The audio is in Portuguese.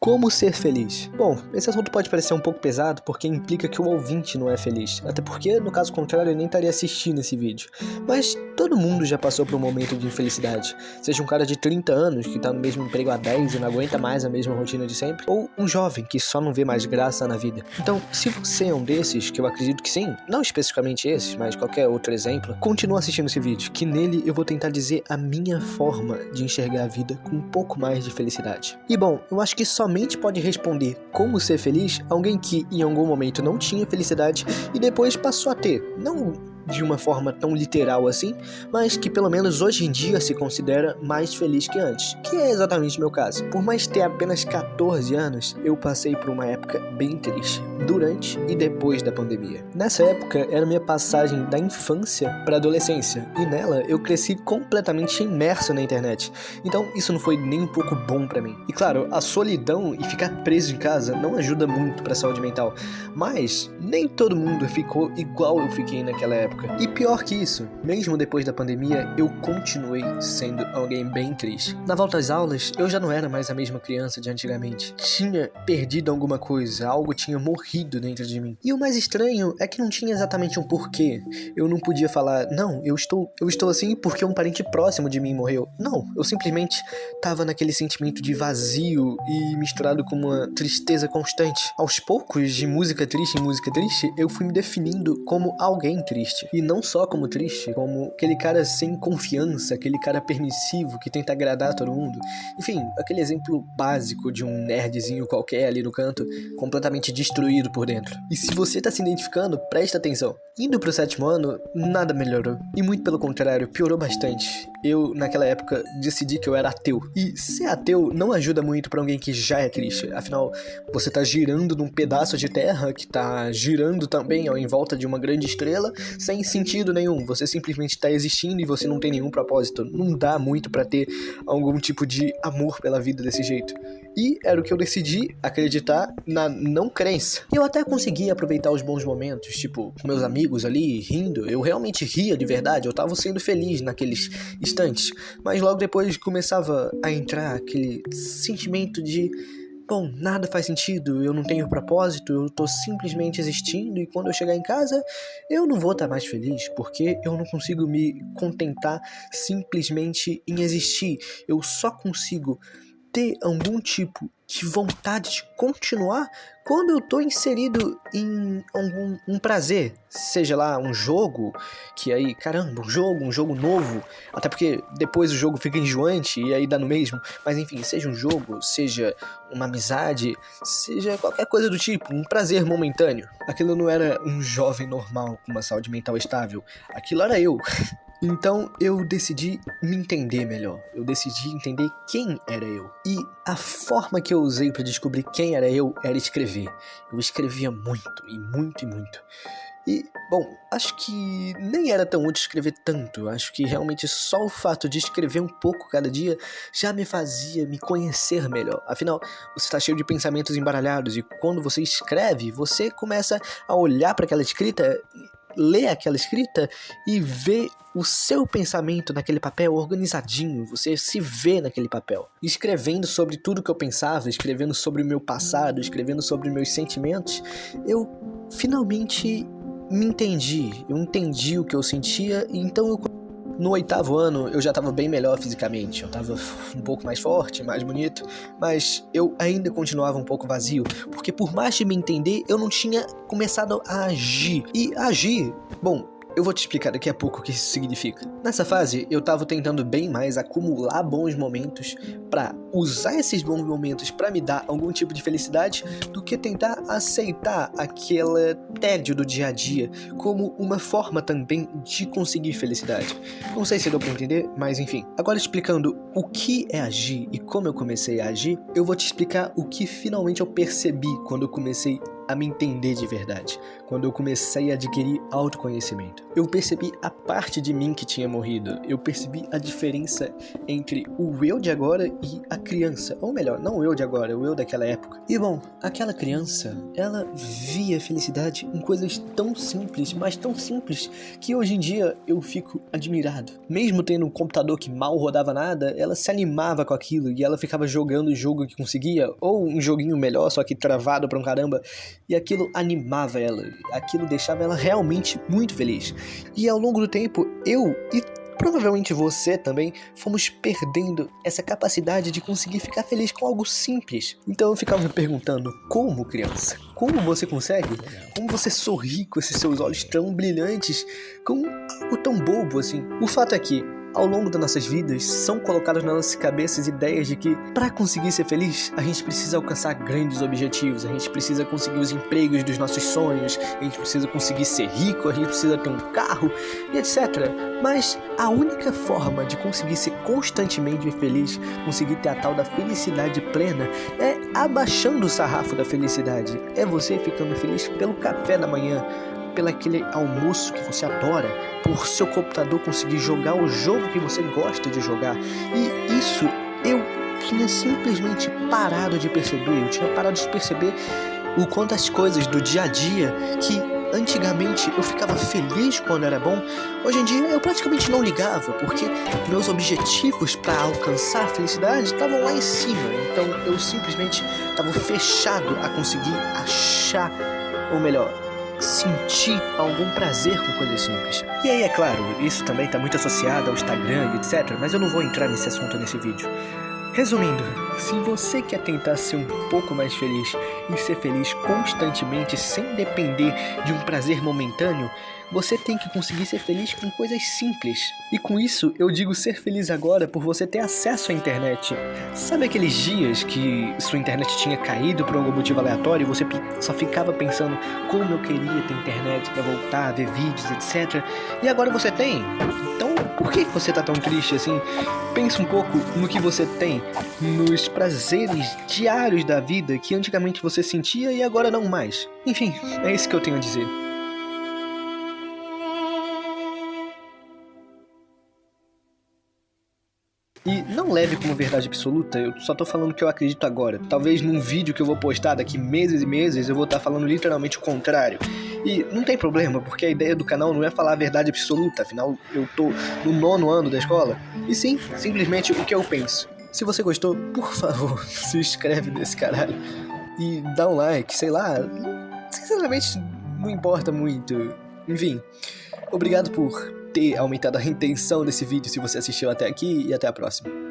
Como ser feliz? Bom, esse assunto pode parecer um pouco pesado porque implica que o ouvinte não é feliz. Até porque, no caso contrário, eu nem estaria assistindo esse vídeo. Mas todo mundo já passou por um momento de infelicidade. Seja um cara de 30 anos que tá no mesmo emprego há 10 e não aguenta mais a mesma rotina de sempre. Ou um jovem que só não vê mais graça na vida. Então, se você é um desses, que eu acredito que sim, não especificamente esses, mas qualquer outro exemplo, continua assistindo esse vídeo, que nele eu vou tentar dizer a minha forma de enxergar a vida com um pouco mais de felicidade. E bom, eu acho que somente pode responder como ser feliz alguém que em algum momento não tinha felicidade e depois passou a ter, não de uma forma tão literal assim, mas que pelo menos hoje em dia se considera mais feliz que antes, que é exatamente o meu caso. Por mais ter apenas 14 anos, eu passei por uma época bem triste, durante e depois da pandemia. Nessa época era minha passagem da infância para a adolescência, e nela eu cresci completamente imerso na internet, então isso não foi nem um pouco bom pra mim. E claro, a solidão e ficar preso em casa não ajuda muito pra saúde mental, mas nem todo mundo ficou igual eu fiquei naquela época. E pior que isso, mesmo depois da pandemia, eu continuei sendo alguém bem triste. Na volta às aulas, eu já não era mais a mesma criança de antigamente. Tinha perdido alguma coisa, algo tinha morrido dentro de mim. E o mais estranho é que não tinha exatamente um porquê. Eu não podia falar, não, eu estou assim porque um parente próximo de mim morreu. Não, eu simplesmente tava naquele sentimento de vazio e misturado com uma tristeza constante. Aos poucos, de música triste em música triste, eu fui me definindo como alguém triste. E não só como triste, como aquele cara sem confiança, aquele cara permissivo que tenta agradar todo mundo. Enfim, aquele exemplo básico de um nerdzinho qualquer ali no canto, completamente destruído por dentro. E se você tá se identificando, presta atenção. Indo pro 7º ano, nada melhorou. E muito pelo contrário, piorou bastante. Eu, naquela época, decidi que eu era ateu. E ser ateu não ajuda muito pra alguém que já é triste. Afinal, você tá girando num pedaço de terra que tá girando também em volta de uma grande estrela, sem sentido nenhum. Você simplesmente tá existindo e você não tem nenhum propósito. Não dá muito pra ter algum tipo de amor pela vida desse jeito. E era o que eu decidi acreditar na não crença. E eu até consegui aproveitar os bons momentos, tipo, com meus amigos ali, rindo. Eu realmente ria de verdade, eu tava sendo feliz naqueles instantes. Mas logo depois começava a entrar aquele sentimento de... Bom, nada faz sentido, eu não tenho propósito, eu tô simplesmente existindo e quando eu chegar em casa, eu não vou estar mais feliz, porque eu não consigo me contentar simplesmente em existir. Eu só consigo ter algum tipo de vontade de continuar quando eu tô inserido em um prazer, seja lá um jogo, que aí, caramba, um jogo novo, até porque depois o jogo fica enjoante e aí dá no mesmo, mas enfim, seja um jogo, seja uma amizade, seja qualquer coisa do tipo, um prazer momentâneo. Aquilo não era um jovem normal com uma saúde mental estável, aquilo era eu. Então eu decidi me entender melhor, eu decidi entender quem era eu. E a forma que eu usei para descobrir quem era eu era escrever. Eu escrevia muito, e muito, e muito. E, bom, acho que nem era tão útil escrever tanto. Acho que realmente só o fato de escrever um pouco cada dia já me fazia me conhecer melhor. Afinal, você está cheio de pensamentos embaralhados e quando você escreve, você começa a olhar para aquela escrita, ler aquela escrita e ver o seu pensamento naquele papel organizadinho, você se vê naquele papel. Escrevendo sobre tudo que eu pensava, escrevendo sobre o meu passado, escrevendo sobre meus sentimentos, eu finalmente me entendi. Eu entendi o que eu sentia e então no 8º ano eu já estava bem melhor fisicamente, eu estava um pouco mais forte, mais bonito, mas eu ainda continuava um pouco vazio, porque por mais de me entender, eu não tinha começado a agir. E agir, bom, eu vou te explicar daqui a pouco o que isso significa. Nessa fase, eu tava tentando bem mais acumular bons momentos pra usar esses bons momentos pra me dar algum tipo de felicidade do que tentar aceitar aquele tédio do dia a dia como uma forma também de conseguir felicidade. Não sei se deu pra entender, mas enfim. Agora explicando o que é agir e como eu comecei a agir, eu vou te explicar o que finalmente eu percebi quando eu comecei a me entender de verdade, quando eu comecei a adquirir autoconhecimento. Eu percebi a parte de mim que tinha morrido, eu percebi a diferença entre o eu de agora e a criança, ou melhor, não o eu de agora, o eu daquela época. E bom, aquela criança, ela via felicidade em coisas tão simples, mas tão simples, que hoje em dia eu fico admirado. Mesmo tendo um computador que mal rodava nada, ela se animava com aquilo e ela ficava jogando o jogo que conseguia, ou um joguinho melhor, só que travado pra um caramba, e aquilo animava ela, aquilo deixava ela realmente muito feliz. E ao longo do tempo, eu e provavelmente você também fomos perdendo essa capacidade de conseguir ficar feliz com algo simples. Então eu ficava me perguntando, como criança? Como você consegue? Como você sorri com esses seus olhos tão brilhantes com algo tão bobo assim? O fato é que, ao longo das nossas vidas, são colocadas nas nossas cabeças ideias de que, para conseguir ser feliz, a gente precisa alcançar grandes objetivos, a gente precisa conseguir os empregos dos nossos sonhos, a gente precisa conseguir ser rico, a gente precisa ter um carro, e etc. Mas a única forma de conseguir ser constantemente feliz, conseguir ter a tal da felicidade plena, é abaixando o sarrafo da felicidade. É você ficando feliz pelo café da manhã, pelo aquele almoço que você adora, por seu computador conseguir jogar o jogo que você gosta de jogar. E isso eu tinha simplesmente parado de perceber. Eu tinha parado de perceber o quanto as coisas do dia a dia, que antigamente eu ficava feliz quando era bom, hoje em dia eu praticamente não ligava, porque meus objetivos para alcançar a felicidade estavam lá em cima. Então eu simplesmente estava fechado a conseguir achar, ou melhor, sentir algum prazer com coisas simples. E aí, é claro, isso também está muito associado ao Instagram, etc, mas eu não vou entrar nesse assunto nesse vídeo. Resumindo, se você quer tentar ser um pouco mais feliz e ser feliz constantemente sem depender de um prazer momentâneo, você tem que conseguir ser feliz com coisas simples. E com isso, eu digo ser feliz agora por você ter acesso à internet. Sabe aqueles dias que sua internet tinha caído por algum motivo aleatório e você só ficava pensando como eu queria ter internet para voltar a ver vídeos, etc. E agora você tem? Então, por que você tá tão triste assim? Pensa um pouco no que você tem, nos prazeres diários da vida que antigamente você sentia e agora não mais. Enfim, é isso que eu tenho a dizer. E não leve como verdade absoluta, eu só tô falando o que eu acredito agora. Talvez num vídeo que eu vou postar daqui meses e meses eu vou estar falando literalmente o contrário. E não tem problema, porque a ideia do canal não é falar a verdade absoluta, afinal eu tô no 9º ano da escola. E sim, simplesmente o que eu penso. Se você gostou, por favor, se inscreve nesse caralho. E dá um like, sei lá, sinceramente não importa muito. Enfim, obrigado por ter aumentado a intenção desse vídeo se você assistiu até aqui e até a próxima.